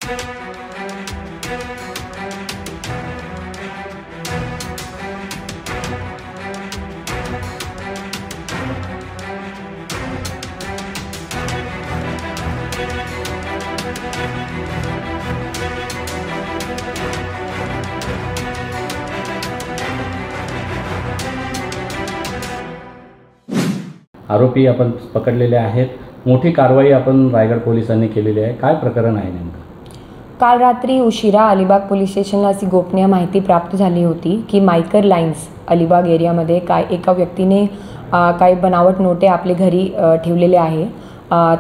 आरोपी आपण पकडलेले आहेत। मोठी कारवाई आपण रायगड पोलिसांनी केलेली आहे। काय प्रकरण आहे नेमकं? काल रात्री उशिरा अलिबाग पोलीस स्टेशनला अशी गोपनीय माहिती प्राप्त झाली होती की मायकर लाईन्स अलिबाग एरियामध्ये एका व्यक्तीने काही बनावट नोटे आपल्या घरी ठेवलेले आहे।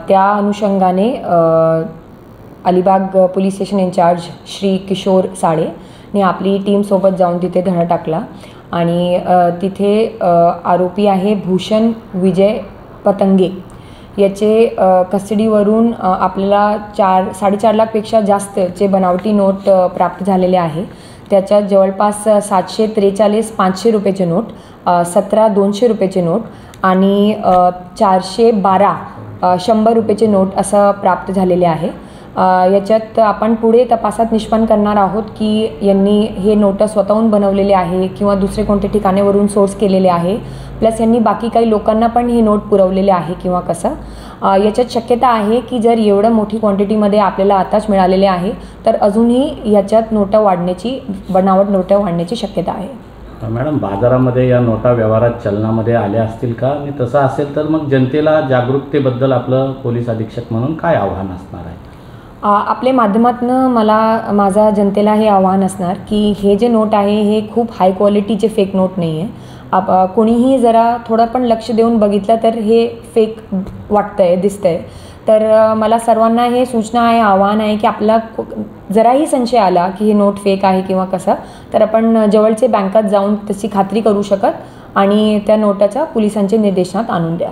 त्या अनुषंगाने Alibag police station in-charge Shri Kishor Sale ने आपली टीम सोबत जाऊन तिथे धडा टाकला आणि तिथे आरोपी आहे भूषण विजय पतंगे याचे कस्टडीवरून आपल्याला 4.5 लाखपेक्षा जास्तचे बनावटी नोट प्राप्त झालेले आहे। त्याच्यात जवळपास 743 500 रुपयाचे नोट, 17 200 रुपयाचे नोट आणि 412 100 रुपयाचे नोट असं प्राप्त झालेले आहे। याच्यात आपण पुढे तपासात निष्पन्न करणार आहोत की यांनी हे नोट स्वतःहून बनवलेले आहे किंवा दुसरे कोणत्या ठिकाणावरून सोर्स केलेले आहे, प्लस यांनी बाकी काही लोकांना पण हे नोट पुरवलेले आहे किंवा कसं। याच्यात शक्यता आहे की जर एवढं मोठी क्वांटिटीमध्ये आपल्याला आताच मिळालेले आहे तर अजूनही याच्यात नोटा वाढण्याची, बनावट नोटा वाढण्याची शक्यता आहे। मॅडम, बाजारामध्ये या नोटा व्यवहारात चलनामध्ये आल्या असतील का? आणि तसं असेल तर मग जनतेला जागरूकतेबद्दल आपलं पोलीस अधीक्षक म्हणून काय आव्हान असणार आहे? आपल्या माध्यमातून माझा जनतेला हे आव्हान असणार की हे जे नोट आहे हे खूप हाय क्वालिटीचे फेक नोट नाही आहे। कोणीही जरा थोडं पण लक्ष देऊन बघितलं तर हे फेक वाटतंय, दिसतंय। तर मला सर्वांना हे सूचना आहे, आव्हान आहे की आपला जराही संशय आला की हे नोट फेक आहे किंवा कसं, तर आपण जवळचे बँकात जाऊन तशी खात्री करू शकत आणि त्या नोटाच्या पोलिसांच्या निर्देशनात आणून द्या।